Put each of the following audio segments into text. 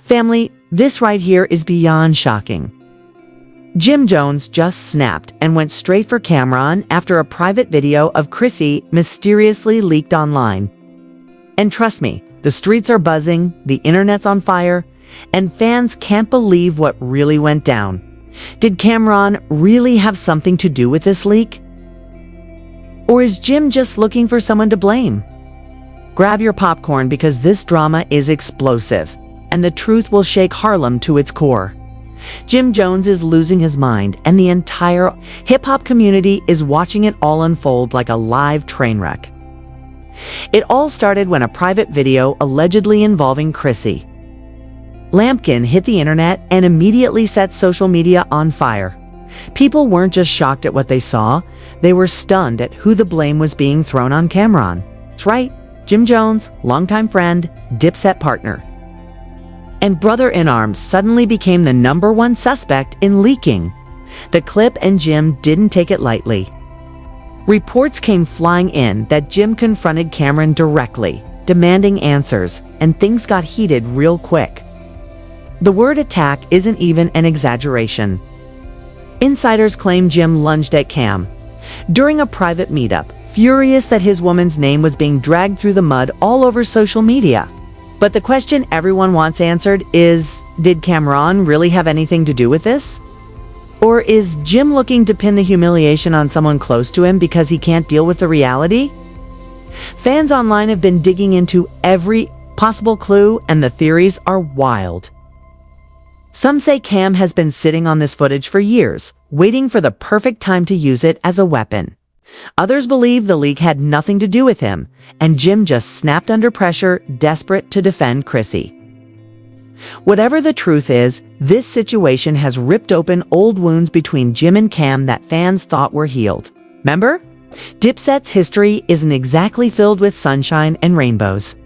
Family, this right here is beyond shocking. Jim Jones just snapped and went straight for Camron after a private video of Chrissy mysteriously leaked online. And trust me, the streets are buzzing, the internet's on fire, and fans can't believe what really went down. Did Camron really have something to do with this leak? Or is Jim just looking for someone to blame? Grab your popcorn because this drama is explosive, and the truth will shake Harlem to its core. Jim Jones is losing his mind, and the entire hip-hop community is watching it all unfold like a live train wreck. It all started when a private video allegedly involving Chrissy, Lampkin, hit the internet and immediately set social media on fire. People weren't just shocked at what they saw, they were stunned at who the blame was being thrown on Camron. That's right, Jim Jones, longtime friend, Dipset partner, and brother-in-arms suddenly became the #1 suspect in leaking. The clip, and Jim didn't take it lightly. Reports came flying in that Jim confronted Camron directly, demanding answers, and things got heated real quick. The word attack isn't even an exaggeration. Insiders claim Jim lunged at Cam during a private meetup, furious that his woman's name was being dragged through the mud all over social media. But the question everyone wants answered is, did Camron really have anything to do with this? Or is Jim looking to pin the humiliation on someone close to him because he can't deal with the reality? Fans online have been digging into every possible clue, and the theories are wild. Some say Cam has been sitting on this footage for years, waiting for the perfect time to use it as a weapon. Others believe the leak had nothing to do with him, and Jim just snapped under pressure, desperate to defend Chrissy. Whatever the truth is, this situation has ripped open old wounds between Jim and Cam that fans thought were healed. Remember? Dipset's history isn't exactly filled with sunshine and rainbows.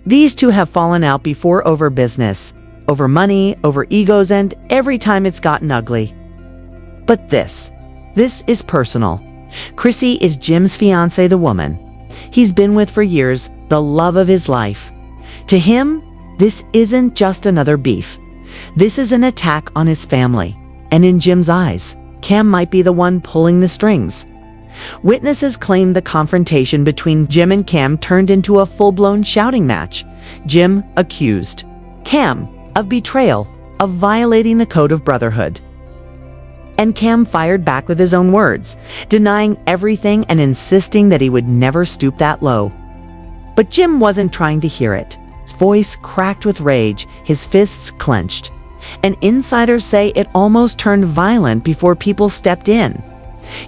These two have fallen out before over business, over money, over egos, and every time it's gotten ugly. But this is personal. Chrissy is Jim's fiancée, the woman he's been with for years, the love of his life. To him, this isn't just another beef. This is an attack on his family. And in Jim's eyes, Cam might be the one pulling the strings. Witnesses claim the confrontation between Jim and Cam turned into a full-blown shouting match. Jim accused Cam of betrayal, of violating the code of brotherhood. And Cam fired back with his own words, denying everything and insisting that he would never stoop that low. But Jim wasn't trying to hear it. His voice cracked with rage, his fists clenched. And insiders say it almost turned violent before people stepped in.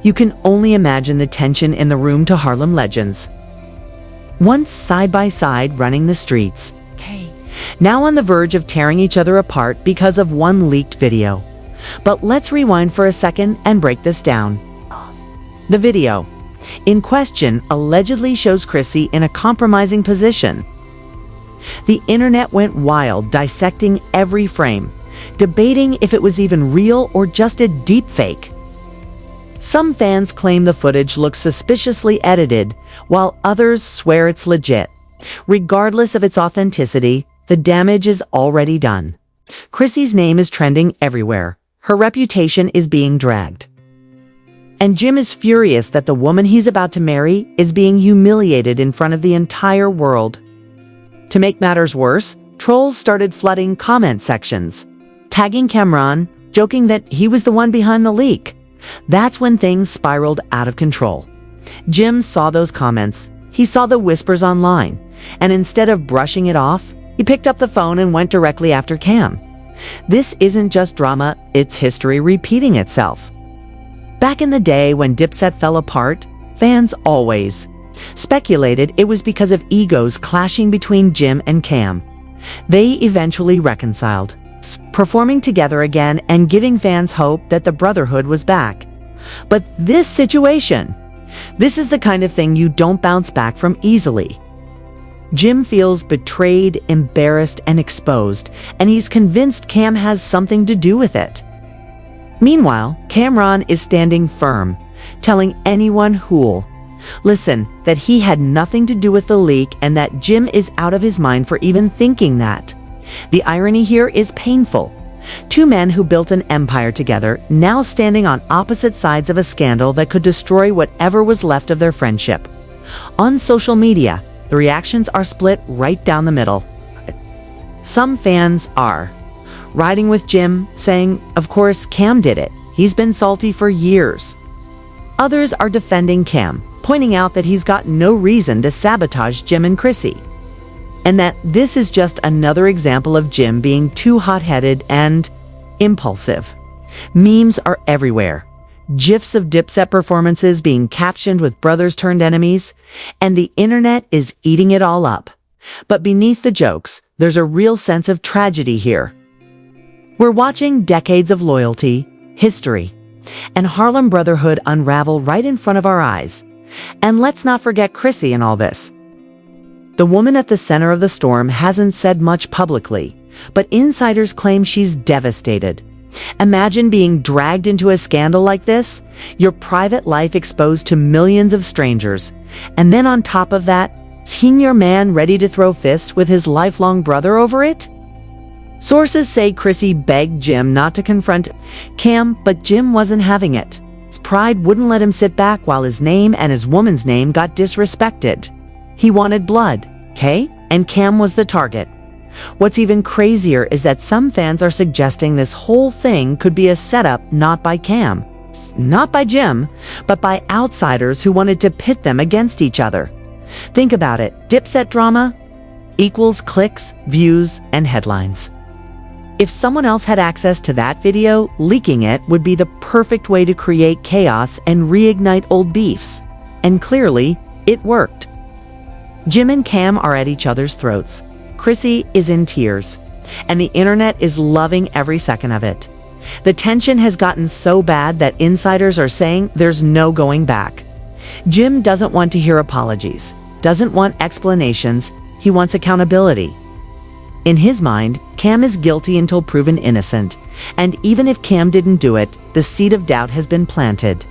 You can only imagine the tension in the room to Harlem legends. Once side by side running the streets, now on the verge of tearing each other apart because of one leaked video. But let's rewind for a second and break this down. The video in question allegedly shows Chrissy in a compromising position. The internet went wild, dissecting every frame, debating if it was even real or just a deep fake. Some fans claim the footage looks suspiciously edited, while others swear it's legit. Regardless of its authenticity, the damage is already done. Chrissy's name is trending everywhere. Her reputation is being dragged. And Jim is furious that the woman he's about to marry is being humiliated in front of the entire world. To make matters worse, trolls started flooding comment sections, tagging Camron, joking that he was the one behind the leak. That's when things spiraled out of control. Jim saw those comments. He saw the whispers online, and instead of brushing it off, he picked up the phone and went directly after Cam. This isn't just drama, it's history repeating itself. Back in the day when Dipset fell apart, fans always speculated it was because of egos clashing between Jim and Cam. They eventually reconciled, performing together again and giving fans hope that the brotherhood was back. But this situation, this is the kind of thing you don't bounce back from easily. Jim feels betrayed, embarrassed, and exposed, and he's convinced Cam has something to do with it. Meanwhile, Camron is standing firm, telling anyone who'll listen that he had nothing to do with the leak and that Jim is out of his mind for even thinking that. The irony here is painful. Two men who built an empire together, now standing on opposite sides of a scandal that could destroy whatever was left of their friendship. On social media, the reactions are split right down the middle. Some fans are riding with Jim, saying, of course, Cam did it. He's been salty for years. Others are defending Cam, pointing out that he's got no reason to sabotage Jim and Chrissy, and that this is just another example of Jim being too hot-headed and impulsive. Memes are everywhere. GIFs of Dipset performances being captioned with brothers turned enemies, and the internet is eating it all up. But beneath the jokes, there's a real sense of tragedy here. We're watching decades of loyalty, history, and Harlem brotherhood unravel right in front of our eyes. And let's not forget Chrissy in all this. The woman at the center of the storm hasn't said much publicly, but insiders claim she's devastated. Imagine being dragged into a scandal like this, your private life exposed to millions of strangers, and then on top of that, seeing your man ready to throw fists with his lifelong brother over it? Sources say Chrissy begged Jim not to confront Cam, but Jim wasn't having it. His pride wouldn't let him sit back while his name and his woman's name got disrespected. He wanted blood, okay? And Cam was the target. What's even crazier is that some fans are suggesting this whole thing could be a setup not by Cam, not by Jim, but by outsiders who wanted to pit them against each other. Think about it. Dipset drama equals clicks, views, and headlines. If someone else had access to that video, leaking it would be the perfect way to create chaos and reignite old beefs. And clearly, it worked. Jim and Cam are at each other's throats. Chrissy is in tears, and the internet is loving every second of it. The tension has gotten so bad that insiders are saying there's no going back. Jim doesn't want to hear apologies, doesn't want explanations, he wants accountability. In his mind, Cam is guilty until proven innocent, and even if Cam didn't do it, the seed of doubt has been planted.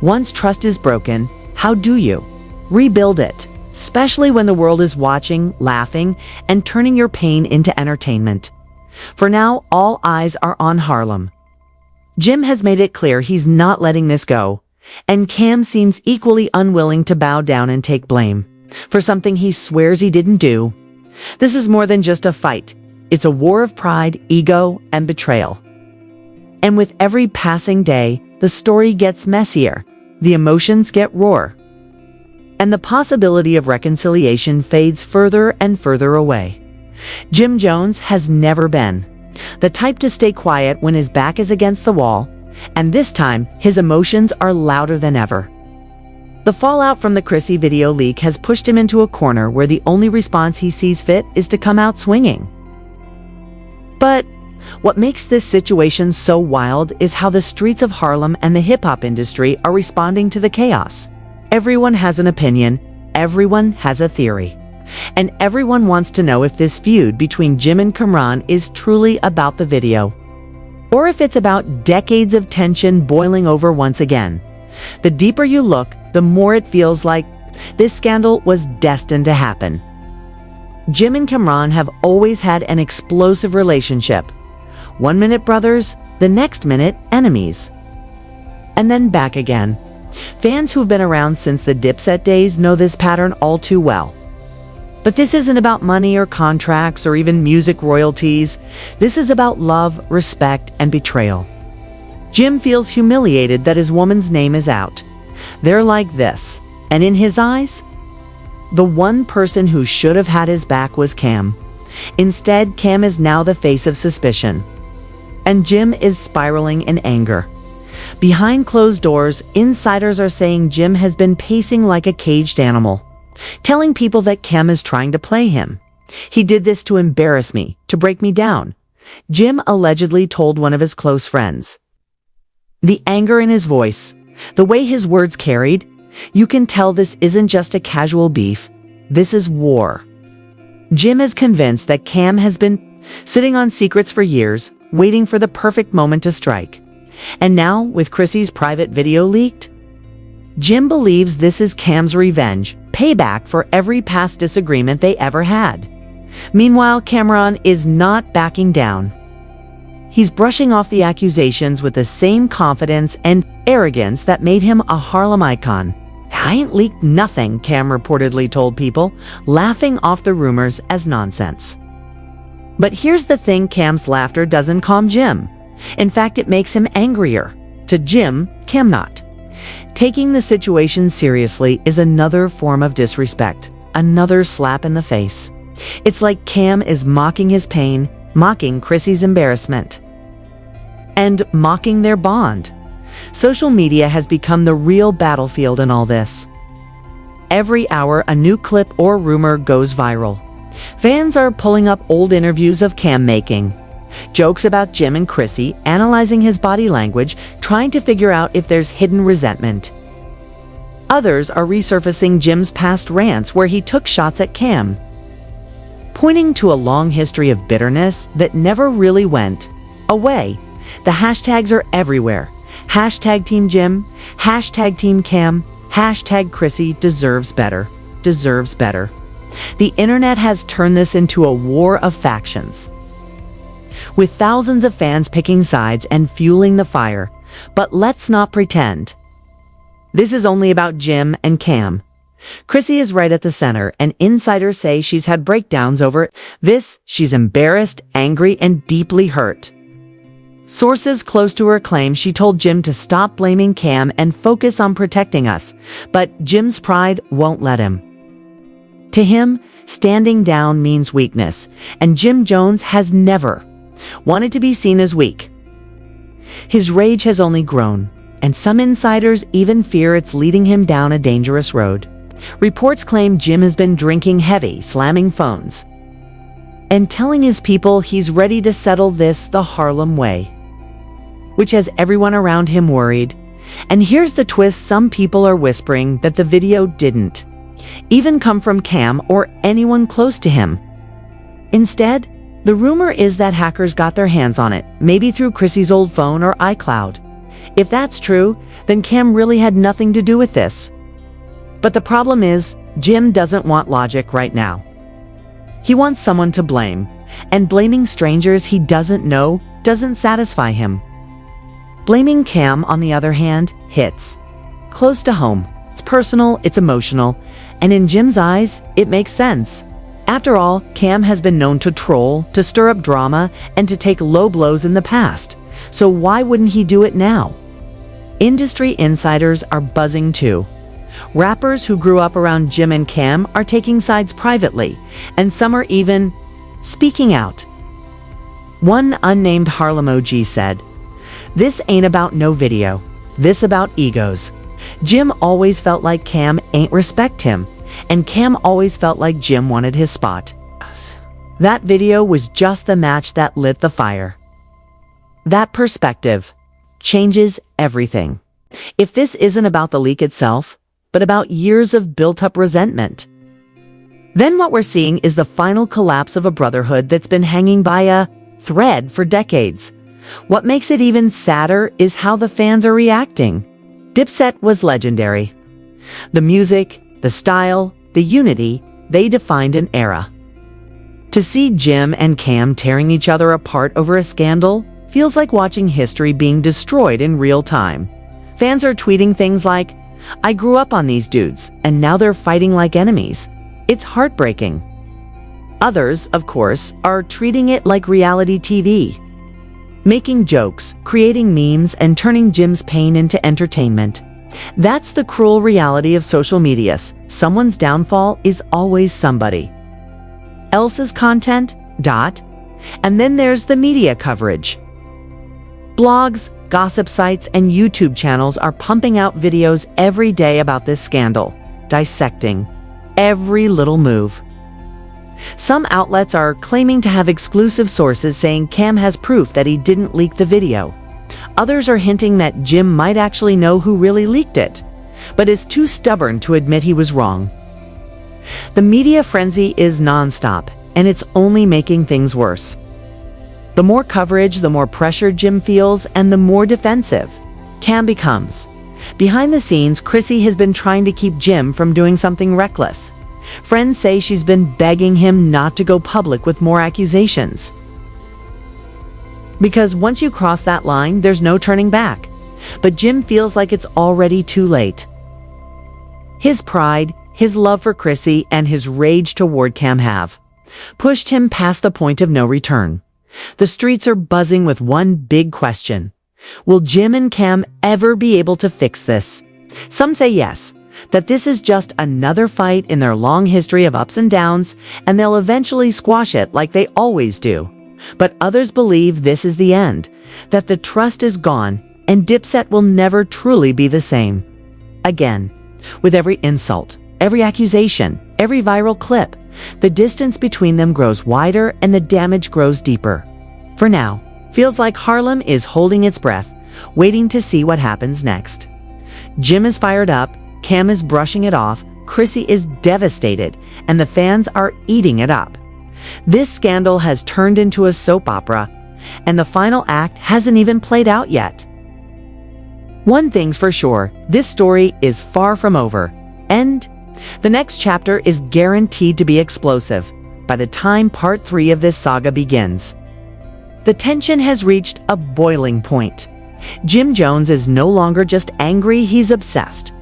Once trust is broken, how do you rebuild it? Especially when the world is watching, laughing, and turning your pain into entertainment. For now, all eyes are on Harlem. Jim has made it clear he's not letting this go, and Cam seems equally unwilling to bow down and take blame for something he swears he didn't do. This is more than just a fight. It's a war of pride, ego, and betrayal. And with every passing day, the story gets messier, the emotions get rawer, and the possibility of reconciliation fades further and further away. Jim Jones has never been the type to stay quiet when his back is against the wall, and this time his emotions are louder than ever. The fallout from the Chrissy video leak has pushed him into a corner where the only response he sees fit is to come out swinging. But what makes this situation so wild is how the streets of Harlem and the hip-hop industry are responding to the chaos. Everyone has an opinion, everyone has a theory, and everyone wants to know if this feud between Jim and Camron is truly about the video, or if it's about decades of tension boiling over once again. The deeper you look, the more it feels like this scandal was destined to happen. Jim and Camron have always had an explosive relationship. 1 minute brothers, the next minute enemies. And then back again. Fans who've been around since the Dipset days know this pattern all too well. But this isn't about money or contracts or even music royalties. This is about love, respect, and betrayal. Jim feels humiliated that his woman's name is out. They're like this, and in his eyes, the one person who should have had his back was Cam. Instead, Cam is now the face of suspicion, and Jim is spiraling in anger. Behind closed doors, insiders are saying Jim has been pacing like a caged animal, telling people that Cam is trying to play him. He did this to embarrass me, to break me down, Jim allegedly told one of his close friends. The anger in his voice, the way his words carried, you can tell this isn't just a casual beef, this is war. Jim is convinced that Cam has been sitting on secrets for years, waiting for the perfect moment to strike. And now, with Chrissy's private video leaked, Jim believes this is Cam's revenge, payback for every past disagreement they ever had. Meanwhile, Camron is not backing down. He's brushing off the accusations with the same confidence and arrogance that made him a Harlem icon. "I ain't leaked nothing," Cam reportedly told people, laughing off the rumors as nonsense. But here's the thing, Cam's laughter doesn't calm Jim. In fact, it makes him angrier. To Jim, Cam not. Taking the situation seriously is another form of disrespect, another slap in the face. It's like Cam is mocking his pain, mocking Chrissy's embarrassment, and mocking their bond. Social media has become the real battlefield in all this. Every hour, a new clip or rumor goes viral. Fans are pulling up old interviews of Cam making jokes about Jim and Chrissy, analyzing his body language, trying to figure out if there's hidden resentment. Others are resurfacing Jim's past rants where he took shots at Cam, pointing to a long history of bitterness that never really went away. The hashtags are everywhere. Hashtag Team Jim, hashtag Team Cam, hashtag Chrissy deserves better, deserves better. The internet has turned this into a war of factions, with thousands of fans picking sides and fueling the fire. But let's not pretend this is only about Jim and Cam. Chrissy is right at the center, and insiders say she's had breakdowns over this. She's embarrassed, angry, and deeply hurt. Sources close to her claim she told Jim to stop blaming Cam and focus on protecting us, but Jim's pride won't let him. To him, standing down means weakness, and Jim Jones has never wanted to be seen as weak. His rage has only grown, and some insiders even fear it's leading him down a dangerous road. Reports claim Jim has been drinking heavy, slamming phones, and telling his people he's ready to settle this the Harlem way, which has everyone around him worried. And here's the twist: some people are whispering that the video didn't even come from Cam or anyone close to him. Instead, the rumor is that hackers got their hands on it, maybe through Chrissy's old phone or iCloud. If that's true, then Cam really had nothing to do with this. But the problem is, Jim doesn't want logic right now. He wants someone to blame, and blaming strangers he doesn't know doesn't satisfy him. Blaming Cam, on the other hand, hits close to home. It's personal, it's emotional, and in Jim's eyes, it makes sense. After all, Cam has been known to troll, to stir up drama, and to take low blows in the past. So why wouldn't he do it now? Industry insiders are buzzing too. Rappers who grew up around Jim and Cam are taking sides privately, and some are even speaking out. One unnamed Harlem OG said, "This ain't about no video. This about egos. Jim always felt like Cam ain't respect him, and Cam always felt like Jim wanted his spot. That video was just the match that lit the fire." That perspective changes everything. If this isn't about the leak itself, but about years of built-up resentment, then what we're seeing is the final collapse of a brotherhood that's been hanging by a thread for decades. What makes it even sadder is how the fans are reacting. Dipset was legendary. The music, the style, the unity, they defined an era. To see Jim and Cam tearing each other apart over a scandal feels like watching history being destroyed in real time. Fans are tweeting things like, "I grew up on these dudes, and now they're fighting like enemies." It's heartbreaking. Others, of course, are treating it like reality TV, making jokes, creating memes, and turning Jim's pain into entertainment. That's the cruel reality of social media. Someone's downfall is always somebody else's content, and then there's the media coverage. Blogs, gossip sites, and YouTube channels are pumping out videos every day about this scandal, dissecting every little move. Some outlets are claiming to have exclusive sources saying Cam has proof that he didn't leak the video. Others are hinting that Jim might actually know who really leaked it, but is too stubborn to admit he was wrong. The media frenzy is nonstop, and it's only making things worse. The more coverage, the more pressure Jim feels, and the more defensive Cam becomes. Behind the scenes, Chrissy has been trying to keep Jim from doing something reckless. Friends say she's been begging him not to go public with more accusations. Because once you cross that line, there's no turning back. But Jim feels like it's already too late. His pride, his love for Chrissy, and his rage toward Cam have pushed him past the point of no return. The streets are buzzing with one big question. Will Jim and Cam ever be able to fix this? Some say yes, that this is just another fight in their long history of ups and downs, and they'll eventually squash it like they always do. But others believe this is the end, that the trust is gone, and Dipset will never truly be the same. Again, with every insult, every accusation, every viral clip, the distance between them grows wider and the damage grows deeper. For now, feels like Harlem is holding its breath, waiting to see what happens next. Jim is fired up, Cam is brushing it off, Chrissy is devastated, and the fans are eating it up. This scandal has turned into a soap opera, and the final act hasn't even played out yet. One thing's for sure, this story is far from over, and the next chapter is guaranteed to be explosive by the time part 3 of this saga begins. The tension has reached a boiling point. Jim Jones is no longer just angry, he's obsessed.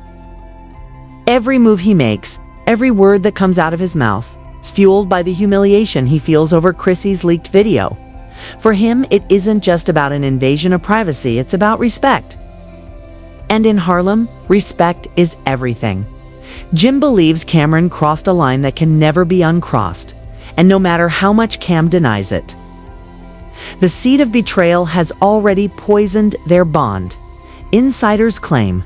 Every move he makes, every word that comes out of his mouth, is fueled by the humiliation he feels over Chrissy's leaked video. For him, it isn't just about an invasion of privacy, it's about respect. And in Harlem, respect is everything. Jim believes Camron crossed a line that can never be uncrossed, and no matter how much Cam denies it. The seed of betrayal has already poisoned their bond, insiders claim.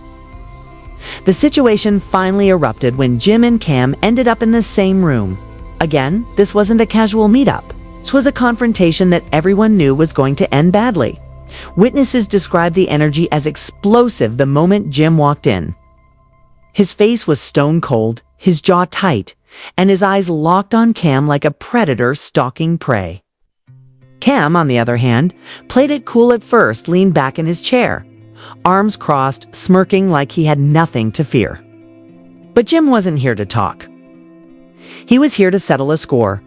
The situation finally erupted when Jim and Cam ended up in the same room. Again, this wasn't a casual meetup. This was a confrontation that everyone knew was going to end badly. Witnesses described the energy as explosive the moment Jim walked in. His face was stone cold, his jaw tight, and his eyes locked on Cam like a predator stalking prey. Cam, on the other hand, played it cool at first, leaned back in his chair, arms crossed, smirking like he had nothing to fear. But Jim wasn't here to talk. He was here to settle a score.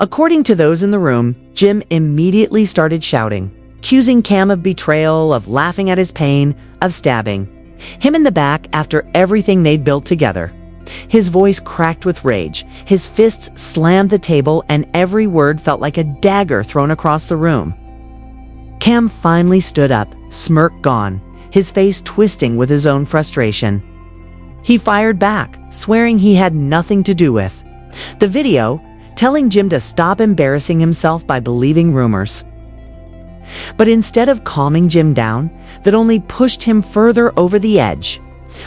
According to those in the room, Jim immediately started shouting, accusing Cam of betrayal, of laughing at his pain, of stabbing him in the back after everything they'd built together. His voice cracked with rage, his fists slammed the table, and every word felt like a dagger thrown across the room. Cam finally stood up, smirk gone, his face twisting with his own frustration. He fired back, swearing he had nothing to do with the video, telling Jim to stop embarrassing himself by believing rumors. But instead of calming Jim down, that only pushed him further over the edge.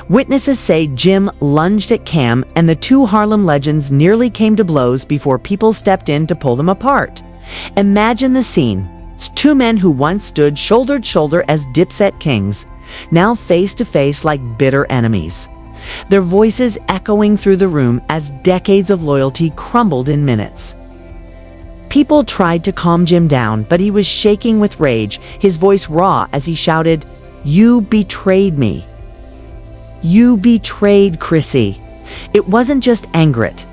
Witnesses say Jim lunged at Cam and the two Harlem legends nearly came to blows before people stepped in to pull them apart. Imagine the scene. It's two men who once stood shoulder to shoulder as Dipset kings, now face to face like bitter enemies. Their voices echoing through the room as decades of loyalty crumbled in minutes. People tried to calm Jim down, but he was shaking with rage, his voice raw as he shouted, "You betrayed me. You betrayed Chrissy." It wasn't just anger, it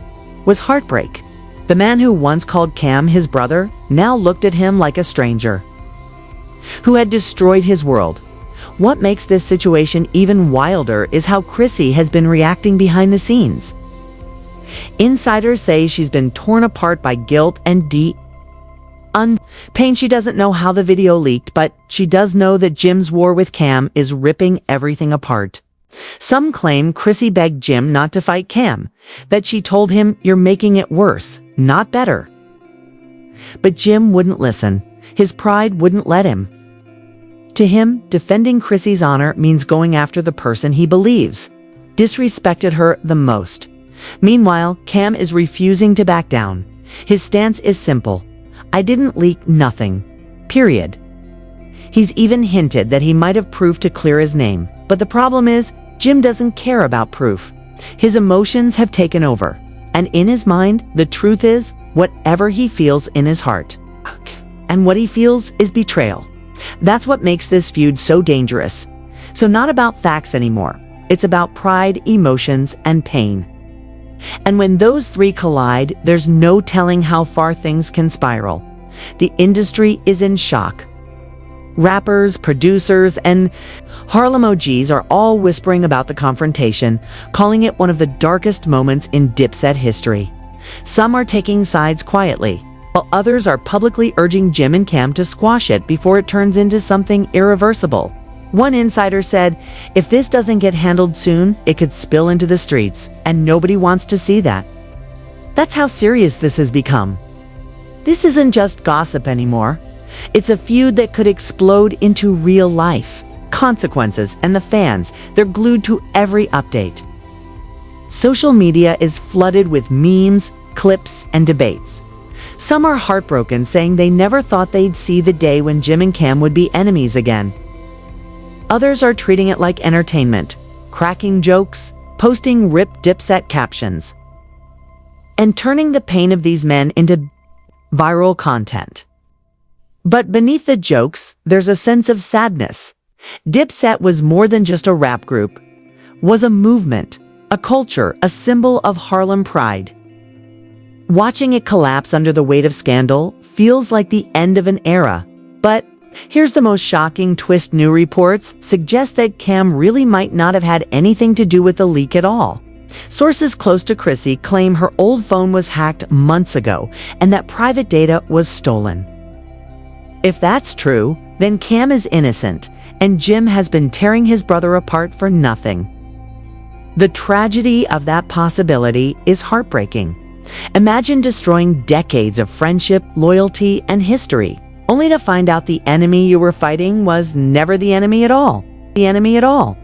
was heartbreak. The man who once called Cam his brother now looked at him like a stranger who had destroyed his world. What makes this situation even wilder is how Chrissy has been reacting behind the scenes. Insiders say she's been torn apart by guilt and pain. She doesn't know how the video leaked, but she does know that Jim's war with Cam is ripping everything apart. Some claim Chrissy begged Jim not to fight Cam, that she told him, "You're making it worse, not better." But Jim wouldn't listen. His pride wouldn't let him. To him, defending Chrissy's honor means going after the person he believes disrespected her the most. Meanwhile, Cam is refusing to back down. His stance is simple. I didn't leak nothing. Period. He's even hinted that he might have proof to clear his name. But the problem is, Jim doesn't care about proof. His emotions have taken over. And in his mind, the truth is whatever he feels in his heart. And what he feels is betrayal. That's what makes this feud so dangerous. So not about facts anymore. It's about pride, emotions, and pain. And when those three collide, there's no telling how far things can spiral. The industry is in shock. Rappers, producers, and Harlem OGs are all whispering about the confrontation, calling it one of the darkest moments in Dipset history. Some are taking sides quietly, while others are publicly urging Jim and Cam to squash it before it turns into something irreversible. One insider said, if this doesn't get handled soon, it could spill into the streets, and nobody wants to see that. That's how serious this has become. This isn't just gossip anymore. It's a feud that could explode into real life. Consequences, and the fans, they're glued to every update. Social media is flooded with memes, clips, and debates. Some are heartbroken, saying they never thought they'd see the day when Jim and Cam would be enemies again. Others are treating it like entertainment, cracking jokes, posting ripped Dipset captions, and turning the pain of these men into viral content. But beneath the jokes, there's a sense of sadness. Dipset was more than just a rap group, was a movement, a culture, a symbol of Harlem pride. Watching it collapse under the weight of scandal feels like the end of an era. But here's the most shocking twist: new reports suggest that Cam really might not have had anything to do with the leak at all. Sources close to Chrissy claim her old phone was hacked months ago and that private data was stolen. If that's true, then Cam is innocent, and Jim has been tearing his brother apart for nothing. The tragedy of that possibility is heartbreaking. Imagine destroying decades of friendship, loyalty, and history, only to find out the enemy you were fighting was never the enemy at all. The enemy at all.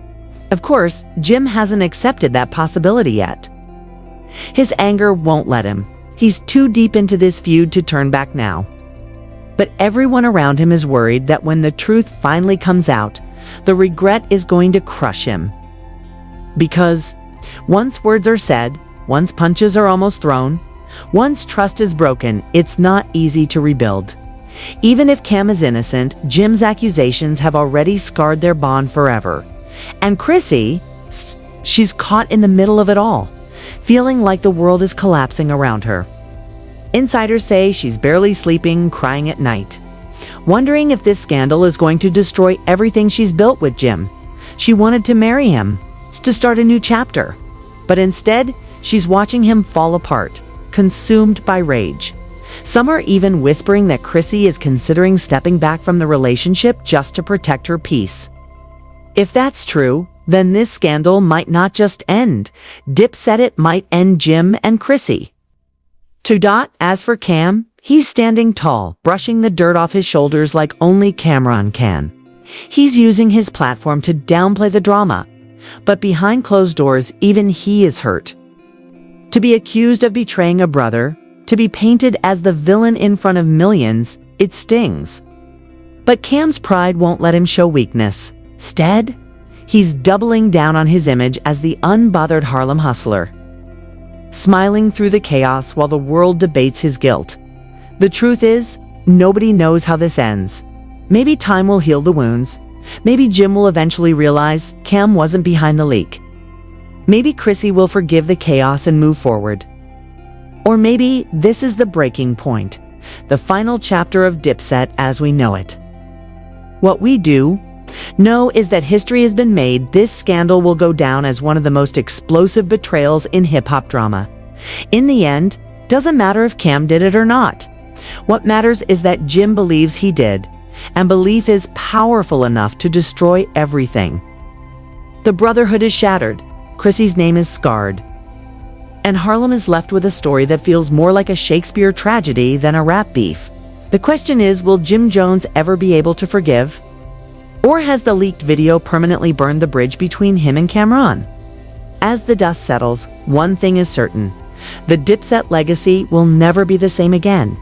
Of course, Jim hasn't accepted that possibility yet. His anger won't let him. He's too deep into this feud to turn back now. But everyone around him is worried that when the truth finally comes out, the regret is going to crush him. Because once words are said, once punches are almost thrown, once trust is broken, it's not easy to rebuild. Even if Cam is innocent, Jim's accusations have already scarred their bond forever. And Chrissy, she's caught in the middle of it all, feeling like the world is collapsing around her. Insiders say she's barely sleeping, crying at night, wondering if this scandal is going to destroy everything she's built with Jim. She wanted to marry him, to start a new chapter. But instead, she's watching him fall apart, consumed by rage. Some are even whispering that Chrissy is considering stepping back from the relationship just to protect her peace. If that's true, then this scandal might not just end. Dipset it might end Jim and Chrissy. As for Cam, he's standing tall, brushing the dirt off his shoulders like only Camron can. He's using his platform to downplay the drama. But behind closed doors, even he is hurt. To be accused of betraying a brother, to be painted as the villain in front of millions, it stings. But Cam's pride won't let him show weakness. Instead, he's doubling down on his image as the unbothered Harlem hustler, smiling through the chaos while the world debates his guilt. The truth is, nobody knows how this ends. Maybe time will heal the wounds. Maybe Jim will eventually realize Cam wasn't behind the leak. Maybe Chrissy will forgive the chaos and move forward. Or maybe this is the breaking point, the final chapter of Dipset as we know it. What we do know is that history has been made. This scandal will go down as one of the most explosive betrayals in hip-hop drama. In the end, doesn't matter if Cam did it or not. What matters is that Jim believes he did, and belief is powerful enough to destroy everything. The brotherhood is shattered, Chrissy's name is scarred, and Harlem is left with a story that feels more like a Shakespeare tragedy than a rap beef. The question is, will Jim Jones ever be able to forgive? Or has the leaked video permanently burned the bridge between him and Camron? As the dust settles, one thing is certain: the Dipset legacy will never be the same again.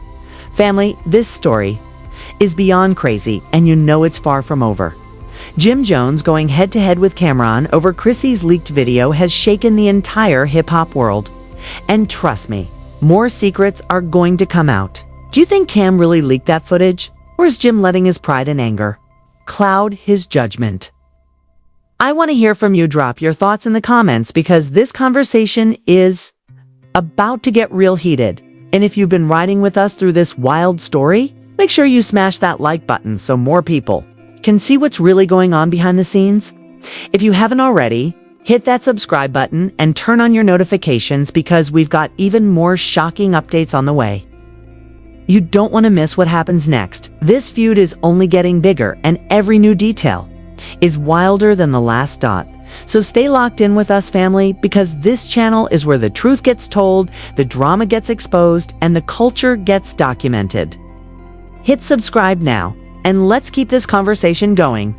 Family, this story is beyond crazy, and you know it's far from over. Jim Jones going head-to-head with Camron over Chrissy's leaked video has shaken the entire hip-hop world. And trust me, more secrets are going to come out. Do you think Cam really leaked that footage? Or is Jim letting his pride and anger cloud his judgment? I want to hear from you. Drop your thoughts in the comments, because this conversation is about to get real heated. And if you've been riding with us through this wild story, make sure you smash that like button so more people can see what's really going on behind the scenes. If you haven't already, hit that subscribe button and turn on your notifications because we've got even more shocking updates on the way. You don't want to miss what happens next. This feud is only getting bigger, and every new detail is wilder than the last dot. So stay locked in with us, family, because this channel is where the truth gets told, the drama gets exposed, and the culture gets documented. Hit subscribe now, and let's keep this conversation going.